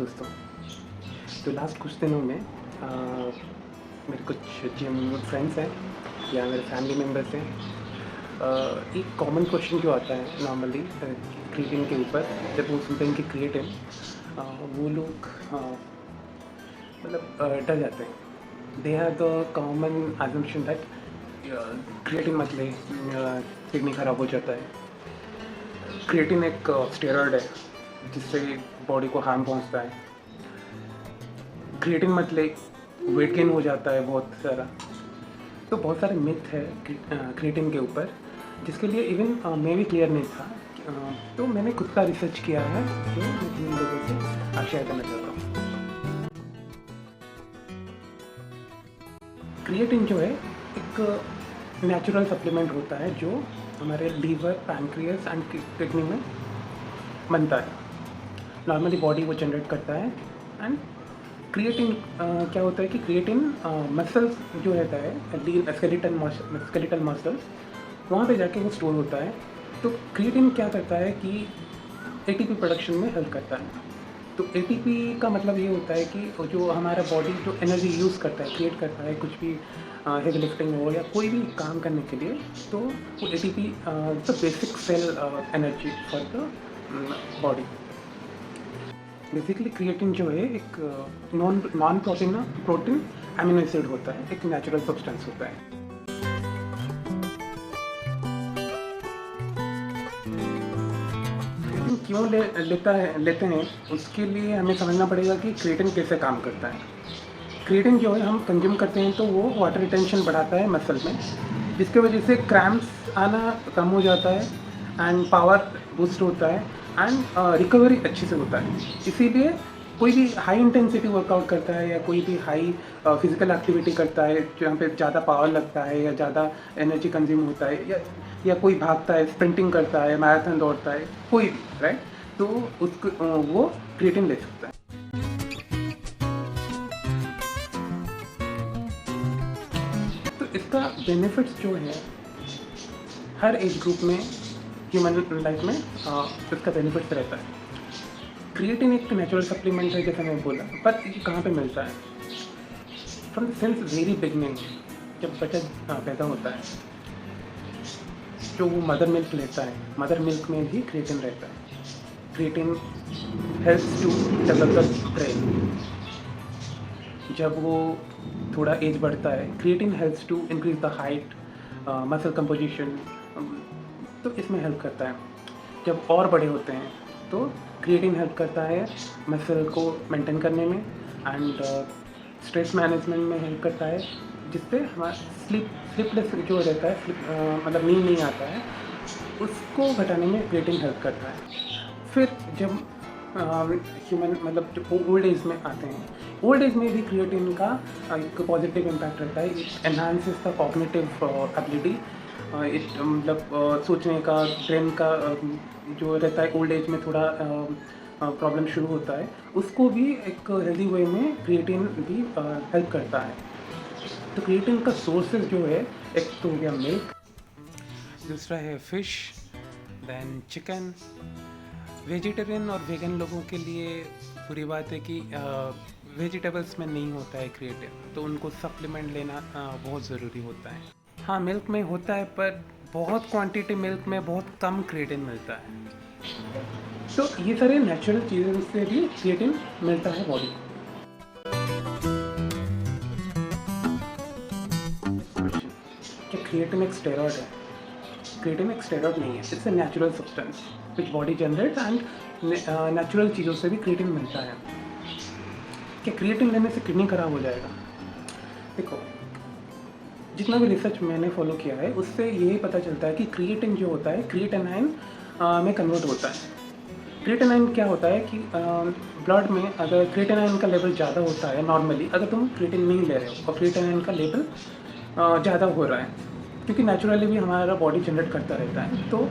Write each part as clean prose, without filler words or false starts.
दोस्तों। तो लास्ट कुछ दिनों में मेरे कुछ जिम फ्रेंड्स हैं या मेरे फैमिली मेम्बर्स हैं। एक कॉमन क्वेश्चन जो आता है नॉर्मली क्रिएटिन के ऊपर, जब वो सुनते हैं कि क्रिएटिन, वो लोग डर जाते हैं। They have the common assumption that creatine मत ले, किडनी ख़राब हो जाता है। क्रिएटिन एक स्टेरॉइड है जिससे बॉडी को हार्म पहुंचता है। क्रिएटिन मत ले, वेट गेन हो जाता है बहुत सारा। तो बहुत सारे मिथ है क्रिएटिन के ऊपर, जिसके लिए इवन मैं भी क्लियर नहीं था। तो मैंने खुद का रिसर्च किया है जो मैं इन लोगों से शेयर करना चाहता हूँ। क्रिएटिन जो है एक नेचुरल सप्लीमेंट होता है जो हमारे लीवर, पैनक्रियास एंड किडनी में बनता है। नॉर्मली बॉडी वो जनरेट करता है। एंड क्रिएटिन क्या होता है कि क्रिएटिन मसल्स जो रहता है, स्केलेटल मसल्स, वहाँ पे जाके वो स्टोर होता है। तो क्रिएटिन क्या करता है कि एटीपी प्रोडक्शन में हेल्प करता है। तो एटीपी का मतलब ये होता है कि जो हमारा बॉडी जो एनर्जी यूज़ करता है, क्रिएट करता है, कुछ भी हेवी लिफ्टिंग हो या कोई भी काम करने के लिए, तो वो ATP the basic cell energy for the body. Basically creatine जो है एक नॉन प्रोटीन एमिनो एसिड होता है, एक नेचुरल सब्सटेंस होता है। क्यों लेते हैं, उसके लिए हमें समझना पड़ेगा कि क्रिएटिन कैसे काम करता है। क्रिएटिन जो है हम कंज्यूम करते हैं तो वो वाटर रिटेंशन बढ़ाता है मसल में, जिसके वजह से क्रैम्प्स आना कम हो जाता है एंड पावर बूस्ट होता है एंड रिकवरी अच्छे से होता है। इसीलिए कोई भी हाई इंटेंसिटी वर्कआउट करता है या कोई भी हाई फिजिकल एक्टिविटी करता है जहाँ पे ज़्यादा पावर लगता है या ज़्यादा एनर्जी कंज्यूम होता है, या कोई भागता है, स्प्रिंटिंग करता है, मैराथन दौड़ता है, कोई भी, राइट, तो उसको वो क्रिएटिन ले सकता है। तो इसका बेनिफिट्स जो है हर एज ग्रुप में, ह्यूमन लाइफ में इसका बेनिफिट्स रहता है। क्रिएटिन एक नेचुरल सप्लीमेंट है जैसे मैं बोला, पर ये कहाँ पे मिलता है? फ्रॉम सिंस वेरी बिगनिंग, जब बच्चा पैदा होता है, जो वो मदर मिल्क लेता है, मदर मिल्क में भी क्रिएटिन रहता है। Creatine helps to develop the brain. जब वो थोड़ा एज बढ़ता है, creatine helps to increase the height, muscle composition, तो इसमें हेल्प करता है। जब और बड़े होते हैं तो क्रिएटिन हेल्प करता है मसल को मेंटेन करने में एंड स्ट्रेस मैनेजमेंट में हेल्प करता है, जिससे हमारा स्लीपलेस जो रहता है, मतलब नींद नहीं आता है, उसको घटाने में क्रिएटिन हेल्प करता है। फिर जब ह्यूमन जो ओल्ड एज में आते हैं, ओल्ड एज में भी क्रिएटिन का एक पॉजिटिव इम्पैक्ट रहता है। It enhances the cognitive ability, सोचने का, ब्रेन का जो रहता है, ओल्ड एज में थोड़ा प्रॉब्लम शुरू होता है, उसको भी एक हेल्दी वे में क्रिएटिन भी हेल्प करता है। तो क्रिएटिन का सोर्सेज जो है, एक तो हो गया मिल्क, दूसरा है फिश, देन चिकन। वेजिटेरियन और वेगन लोगों के लिए बुरी बात है कि वेजिटेबल्स में नहीं होता है क्रिएटिन, तो उनको सप्लीमेंट लेना बहुत ज़रूरी होता है। हाँ, मिल्क में होता है, पर बहुत क्वांटिटी मिल्क में बहुत कम क्रिएटिन मिलता है। तो ये सारे नेचुरल चीज़ों से भी क्रिएटिन मिलता है बॉडी को। क्या क्रिएटिन एक स्टेरॉइड है? क्रिएटिन एक स्टेरॉइड नहीं है, it's a natural substance which body generates and natural चीज़ों से भी क्रिएटिन मिलता है। क्या क्रिएटिन लेने से किडनी खराब हो जाएगा? देखो, जितना भी रिसर्च मैंने फॉलो किया है उससे यही पता चलता है कि क्रिएटिन जो होता है क्रिएटिनाइन में कन्वर्ट होता है। क्रिएटिनाइन क्या होता है कि ब्लड में अगर क्रिएटिनाइन का लेवल ज़्यादा होता है, नॉर्मली अगर तुम क्रिएटिन नहीं ले रहे हो और क्रिएटिनाइन का लेवल ज़्यादा हो रहा है, क्योंकि नेचुरली भी हमारा बॉडी जनरेट करता रहता है, तो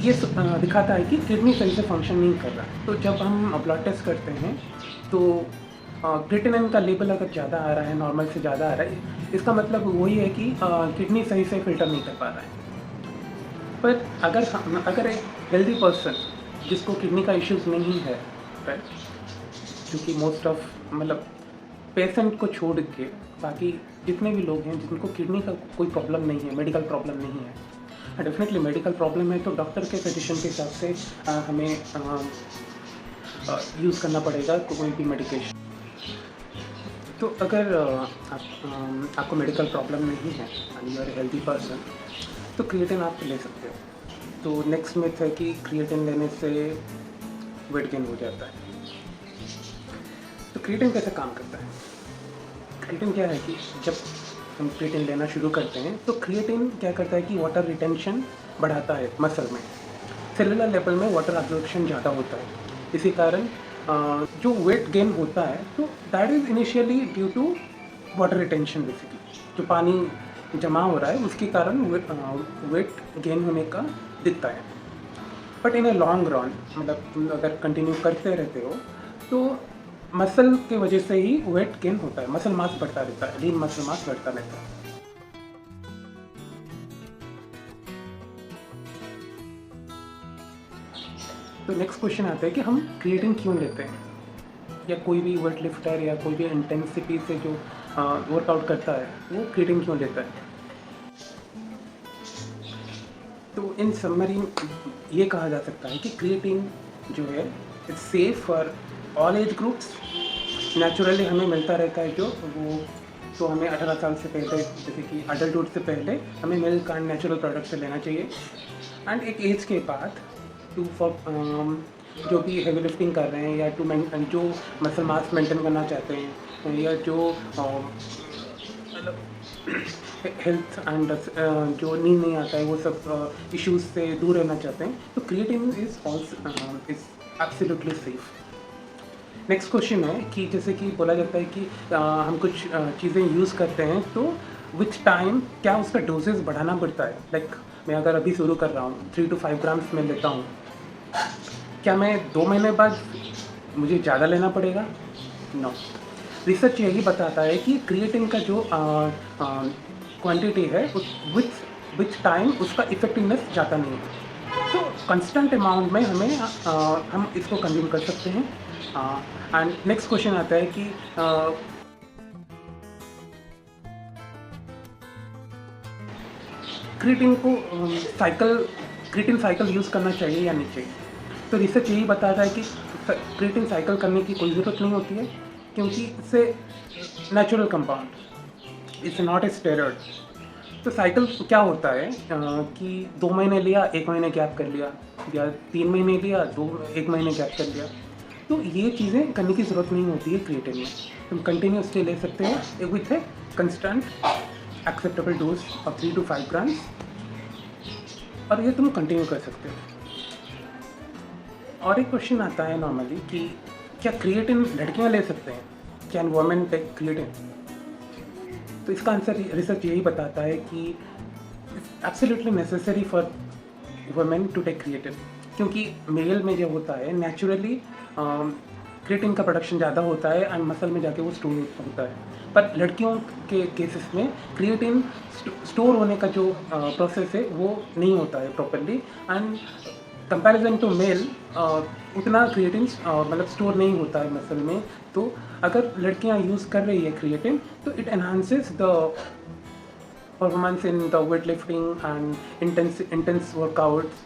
ये दिखाता है कि किडनी सही से फंक्शन नहीं कर रहा है। तो जब हम ब्लड टेस्ट करते हैं तो क्रिएटिनिन का लेवल अगर ज़्यादा आ रहा है, नॉर्मल से ज़्यादा आ रहा है, इसका मतलब वही है कि किडनी सही से फिल्टर नहीं कर पा रहा है। पर अगर एक हेल्दी पर्सन जिसको किडनी का इश्यूज़ नहीं है, राइट, क्योंकि मोस्ट ऑफ मतलब पेशेंट को छोड़ के बाकी जितने भी लोग हैं जिनको किडनी का कोई प्रॉब्लम नहीं है, मेडिकल प्रॉब्लम नहीं है, डेफिनेटली मेडिकल प्रॉब्लम है तो डॉक्टर के सजेशन के हिसाब से हमें यूज़ करना पड़ेगा कोई भी मेडिकेशन। तो अगर आपको मेडिकल प्रॉब्लम नहीं है and you are healthy person तो क्रिएटिन आप ले सकते हो। तो नेक्स्ट मिथ है कि क्रिएटिन लेने से वेट गेन हो जाता है। तो क्रिएटिन कैसे काम करता है? क्रिएटिन क्या है कि जब हम क्रिएटिन लेना शुरू करते हैं तो क्रिएटिन क्या करता है कि वाटर रिटेंशन बढ़ाता है मसल में, सेलुलर लेवल में वाटर एब्जॉर्प्शन ज़्यादा होता है। इसी कारण जो वेट गेन होता है तो that is initially due to water retention. Basically जो पानी जमा हो रहा है उसके कारण वेट गेन होने का दिखता है। But in a long run मतलब अगर कंटिन्यू करते रहते हो तो मसल की वजह से ही वेट गेन होता है, मसल मास बढ़ता रहता है, लीन मसल मास बढ़ता रहता है। तो नेक्स्ट क्वेश्चन आता है कि हम क्रिएटिन क्यों लेते हैं, या कोई भी वेट लिफ्टर या कोई भी इंटेंसिटी से जो वर्कआउट करता है वो क्रिएटिन क्यों लेता है। तो इन समरी ये कहा जा सकता है कि क्रिएटिन जो है it's safe for all age groups. Naturally हमें मिलता रहता है जो वो, तो हमें 18 साल से पहले जैसे कि अडल्टहुड से पहले हमें मिल्क एंड नेचुरल प्रोडक्ट से लेना चाहिए। एंड एक एज के बाद टू फॉर जो भी हेवी लिफ्टिंग कर रहे हैं या टू जो मसल मास मेंटेन करना चाहते हैं या जो मतलब हेल्थ एंड जो नींद नहीं आता है वो सब इश्यूज से दूर रहना चाहते हैं तो creatine is is absolutely safe. Next question है कि जैसे कि बोला जाता है कि हम कुछ चीज़ें यूज़ करते हैं तो विच टाइम क्या उसका डोजेस बढ़ाना पड़ता है। लाइक मैं अगर अभी शुरू कर रहा हूँ 3 to 5 ग्राम्स में लेता हूँ, क्या मैं 2 महीने बाद मुझे ज़्यादा लेना पड़ेगा? नो। रिसर्च यही बताता है कि क्रिएटिन का जो क्वांटिटी है विच टाइम उसका इफेक्टिवनेस ज़्यादा नहीं है। तो कंस्टेंट अमाउंट में हमें हम इसको कंज्यूम कर सकते हैं। एंड नेक्स्ट क्वेश्चन आता है कि क्रिएटिन को क्रिएटिन साइकिल यूज़ करना चाहिए या नहीं चाहिए। तो रिसर्च यही बताता है कि क्रिएटिन साइकिल करने की कोई ज़रूरत नहीं होती है क्योंकि इससे natural compound, it's not a steroid. तो साइकिल क्या होता है कि 2 महीने लिया, 1 महीने गैप कर लिया, या 3 महीने लिया, 1 महीने गैप कर लिया। तो ये चीज़ें करने की ज़रूरत नहीं होती है क्रिएटिन में। तुम कंटिन्यूसली ले सकते हो with a constant acceptable dose of 3 to 5 grams, और ये तुम कंटिन्यू कर सकते हो। और एक क्वेश्चन आता है नॉर्मली कि क्या क्रिएटिन लड़कियां ले सकते हैं, कैन वुमेन टेक क्रिएटिन? तो इसका आंसर रिसर्च यही बताता है कि absolutely necessary for women to take creatine, क्योंकि मेल में जो होता है नेचुरली क्रिएटिन का प्रोडक्शन ज़्यादा होता है एंड मसल में जाके वो स्टोर होता है। पर लड़कियों के केसेस में क्रिएटिन स्टोर होने का जो प्रोसेस है वो नहीं होता है properly, and comparison to male उतना क्रिएटिन मतलब स्टोर नहीं होता है मसल में। तो अगर लड़कियां यूज़ कर रही है क्रिएटिन तो it enhances the performance in the weight lifting and intense workouts,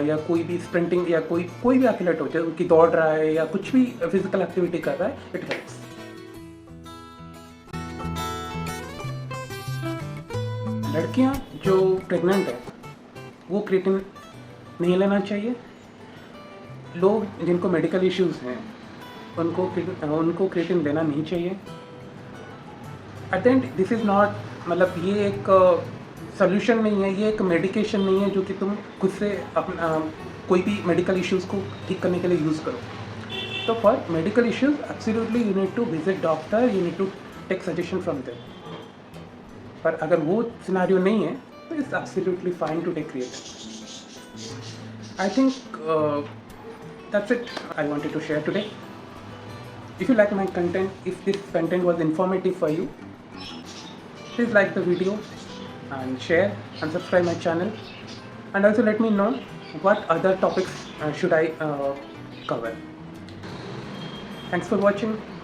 या कोई भी स्प्रिंटिंग या कोई भी एथलीट हो चाहे कि दौड़ रहा है या कुछ भी फिजिकल एक्टिविटी कर रहा है, इट हेल्प्स। लड़कियां जो प्रेग्नेंट है वो क्रिएटिन नहीं लेना चाहिए। लोग जिनको मेडिकल इश्यूज हैं उनको क्रिएटिन लेना नहीं चाहिए। At the end this is not, मतलब ये एक सोल्यूशन नहीं है, ये एक मेडिकेशन नहीं है जो कि तुम खुद से अपना कोई भी मेडिकल इश्यूज़ को ठीक करने के लिए यूज़ करो। तो for medical issues absolutely you need to visit doctor, you need to take suggestion from them. पर अगर वो सिनेरियो नहीं है तो it's absolutely fine to take creatine. I think that's it I wanted to share today. If you like my content, if this content was informative for you, please like the video and share and subscribe my channel, and also let me know what other topics should I cover. Thanks for watching.